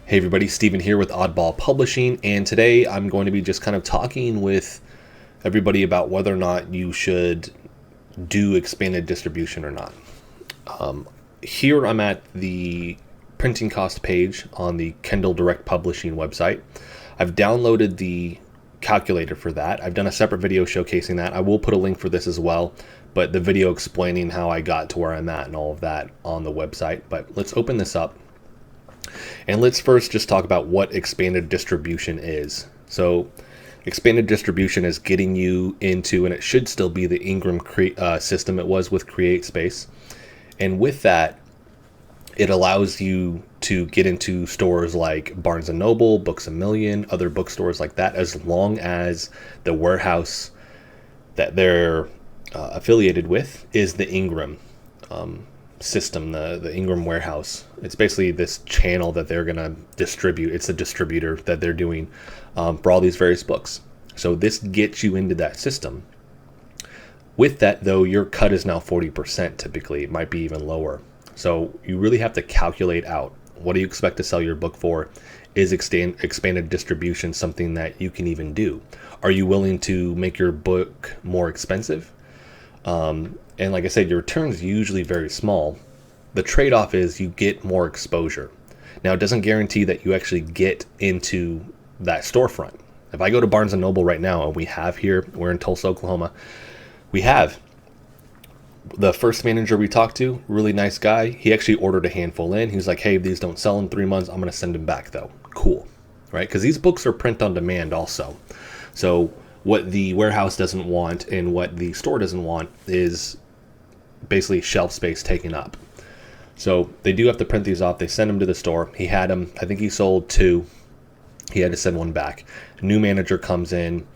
Hey everybody, Steven here with Oddball Publishing, and today I'm going to be just kind of talking with everybody about whether or not you should do expanded distribution or not. Here I'm at the printing cost page on the Kindle Direct Publishing website. I've downloaded the calculator for that. I've done a separate video showcasing that. I will put a link for this as well, but the video explaining how I got to where I'm at and all of that on the website. But let's open this up. And let's first just talk about what expanded distribution is. So expanded distribution is getting you into, and it should still be the Ingram system it was with CreateSpace. And with that, it allows you to get into stores like Barnes & Noble, Books A Million, other bookstores like that, as long as the warehouse that they're affiliated with is the Ingram system, the Ingram warehouse. It's basically this channel that they're going to distribute. It's a distributor that they're doing for all these various books. So this gets you into that system. With that, though, your cut is now 40% typically. It might be even lower. So you really have to calculate out, what do you expect to sell your book for? Is expanded distribution something that you can even do? Are you willing to make your book more expensive? And like I said, your return is usually very small. The trade-off is you get more exposure. Now, it doesn't guarantee that you actually get into that storefront. If I go to Barnes & Noble right now, and we're in Tulsa, Oklahoma, we have the first manager we talked to, really nice guy. He actually ordered a handful in. He was like, hey, if these don't sell in 3 months, I'm going to send them back though. Cool, right? Because these books are print on demand also. So what the warehouse doesn't want and what the store doesn't want is basically shelf space taken up. So they do have to print these off. They send them to the store. He had them. I think he sold 2. He had to send 1 back. A new manager comes in,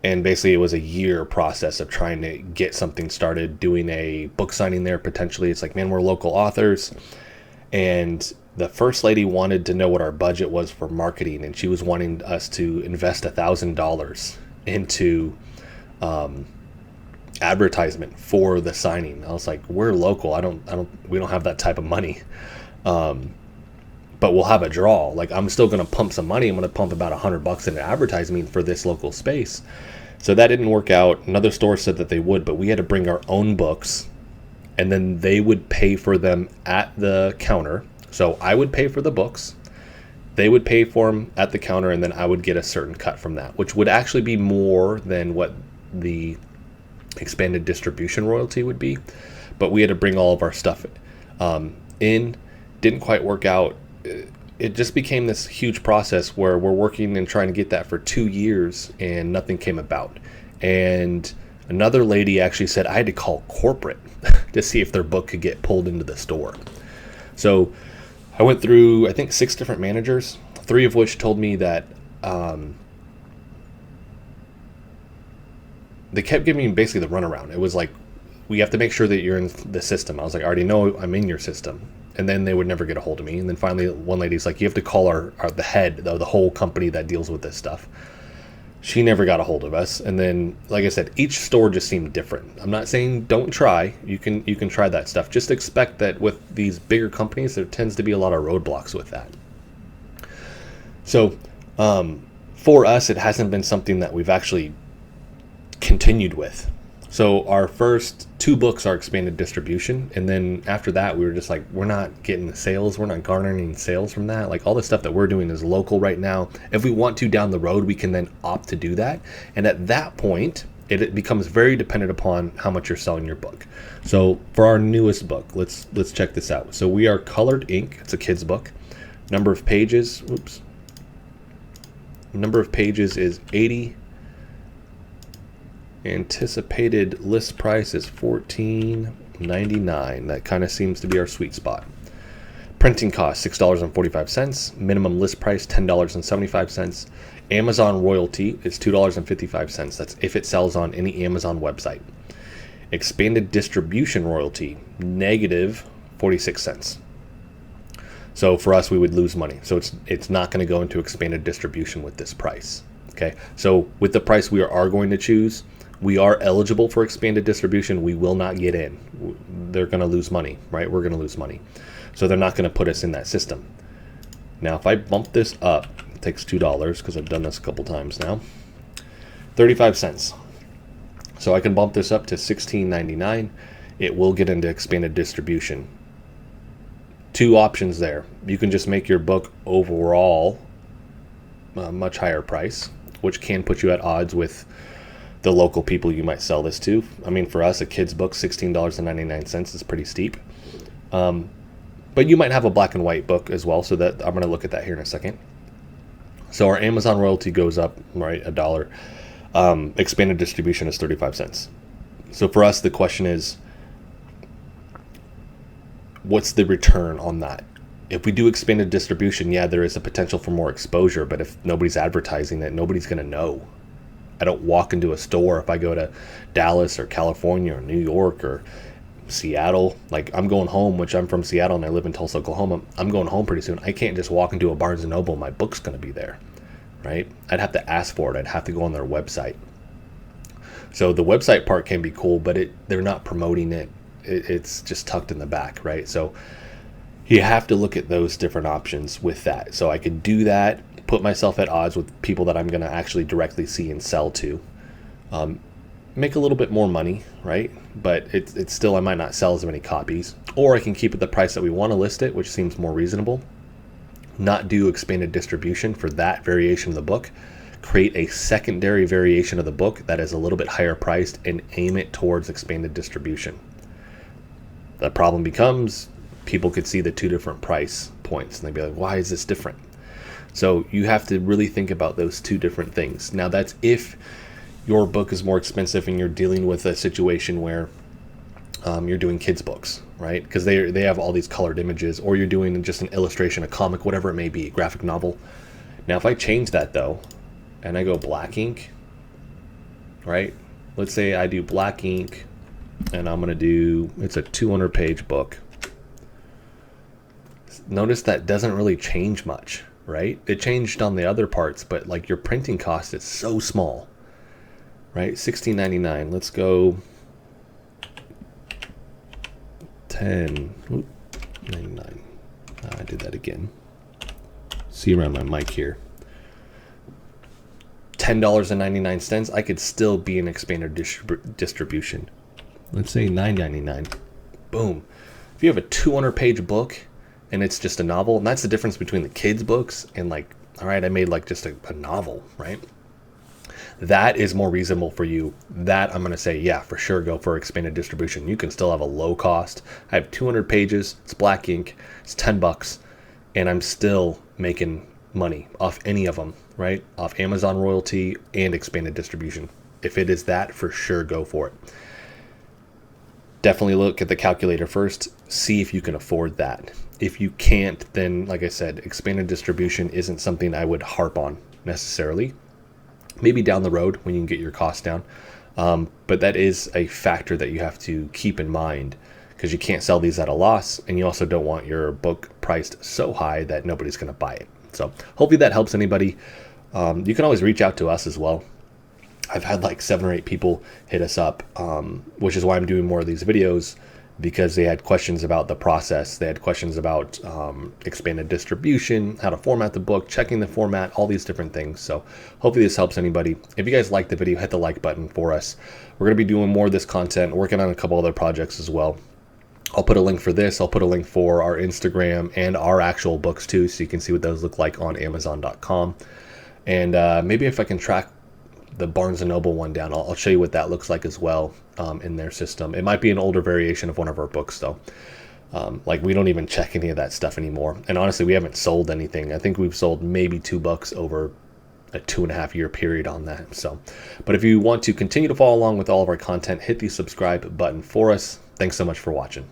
and basically it was a year process of trying to get something started, doing a book signing there potentially. It's like, man, we're local authors. And the first lady wanted to know what our budget was for marketing, and she was wanting us to invest $1,000 into advertisement for the signing. I was like, we're local. We don't have that type of money. But we'll have a draw. Like, I'm still going to pump some money. I'm going to pump about $100 into advertising for this local space. So that didn't work out. Another store said that they would, but we had to bring our own books, and then they would pay for them at the counter. So I would pay for the books, they would pay for them at the counter, and then I would get a certain cut from that, which would actually be more than what the expanded distribution royalty would be. But we had to bring all of our stuff in. Didn't quite work out. It just became this huge process where we're working and trying to get that for 2 years, and nothing came about. And another lady actually said I had to call corporate to see if their book could get pulled into the store. So I went through, I think, 6 different managers, 3 of which told me that they kept giving me basically the runaround. It was like, we have to make sure that you're in the system. I was like, I already know I'm in your system. And then they would never get a hold of me. And then finally, one lady's like, you have to call the head of the whole company that deals with this stuff. She never got a hold of us. And then, like I said, each store just seemed different. I'm not saying don't try. You can try that stuff. Just expect that with these bigger companies, there tends to be a lot of roadblocks with that. So for us, it hasn't been something that we've actually continued with. So our first 2 books are expanded distribution, and then after that we were just like, we're not getting the sales, we're not garnering sales from that. Like, all the stuff that we're doing is local right now. If we want to down the road, we can then opt to do that, and at that point it becomes very dependent upon how much you're selling your book. So for our newest book, let's check this out. So we are colored ink. It's a kid's book. Number of pages is 80. Anticipated list price is $14.99. That kind of seems to be our sweet spot. Printing cost $6.45. Minimum list price $10.75. Amazon royalty is $2.55. That's if it sells on any Amazon website. Expanded distribution royalty negative 46 cents. So for us, we would lose money. So it's not going to go into expanded distribution with this price. Okay. So with the price we are going to choose, we are eligible for expanded distribution. We will not get in. They're going to lose money, right? We're going to lose money. So they're not going to put us in that system. Now, if I bump this up, it takes $2 because I've done this a couple times now, 35 cents. So I can bump this up to $16.99. It will get into expanded distribution. Two options there. You can just make your book overall a much higher price, which can put you at odds with the local people you might sell this to. I mean, for us, a kid's book, $16.99 is pretty steep. But you might have a black and white book as well, so that I'm going to look at that here in a second. So our Amazon royalty goes up, right, $1. Expanded distribution is 35 cents. So for us, the question is, what's the return on that? If we do expanded distribution, yeah, there is a potential for more exposure, but if nobody's advertising it, nobody's going to know. I don't walk into a store if I go to Dallas or California or New York or Seattle. Like, I'm going home, which I'm from Seattle and I live in Tulsa, Oklahoma. I'm going home pretty soon. I can't just walk into a Barnes & Noble. My book's going to be there, right? I'd have to ask for it. I'd have to go on their website. So the website part can be cool, but they're not promoting it. It's just tucked in the back, right? So you have to look at those different options with that. So I could do that, put myself at odds with people that I'm going to actually directly see and sell to, make a little bit more money, right? But it's still, I might not sell as many copies, or I can keep it the price that we want to list it, which seems more reasonable, not do expanded distribution for that variation of the book, create a secondary variation of the book that is a little bit higher priced and aim it towards expanded distribution. The problem becomes people could see the two different price points and they'd be like, why is this different? So you have to really think about those two different things. Now, that's if your book is more expensive and you're dealing with a situation where you're doing kids books, right? Because they have all these colored images, or you're doing just an illustration, a comic, whatever it may be, a graphic novel. Now, if I change that though, and I go black ink, right? Let's say I do black ink and I'm going to do, it's a 200 page book. Notice that doesn't really change much, right? It changed on the other parts, but like your printing cost is so small, right? $16.99. Let's go $10.99. I did that again. See around my mic here. $10.99. I could still be in expanded distribution. Let's say $9.99. Boom. If you have a 200 page book and it's just a novel, and that's the difference between the kids books and like, all right, I made like just a novel, right? That is more reasonable for you. That I'm going to say, yeah, for sure, go for expanded distribution. You can still have a low cost. I have 200 pages. It's black ink. It's $10, and I'm still making money off any of them, right? Off Amazon royalty and expanded distribution. If it is that, for sure, go for it. Definitely look at the calculator first. See if you can afford that. If you can't, then like I said, expanded distribution isn't something I would harp on necessarily. Maybe down the road when you can get your costs down. But that is a factor that you have to keep in mind, because you can't sell these at a loss, and you also don't want your book priced so high that nobody's going to buy it. So hopefully that helps anybody. You can always reach out to us as well. I've had like 7 or 8 people hit us up, which is why I'm doing more of these videos, because they had questions about the process. They had questions about expanded distribution, how to format the book, checking the format, all these different things. So hopefully this helps anybody. If you guys like the video, hit the like button for us. We're going to be doing more of this content, working on a couple other projects as well. I'll put a link for this. I'll put a link for our Instagram and our actual books too, so you can see what those look like on Amazon.com. And maybe if I can track the Barnes & Noble one down, I'll show you what that looks like as well in their system. It might be an older variation of one of our books though. Like, we don't even check any of that stuff anymore. And honestly, we haven't sold anything. I think we've sold maybe 2 books over a 2.5 year period on that. So, but if you want to continue to follow along with all of our content, hit the subscribe button for us. Thanks so much for watching.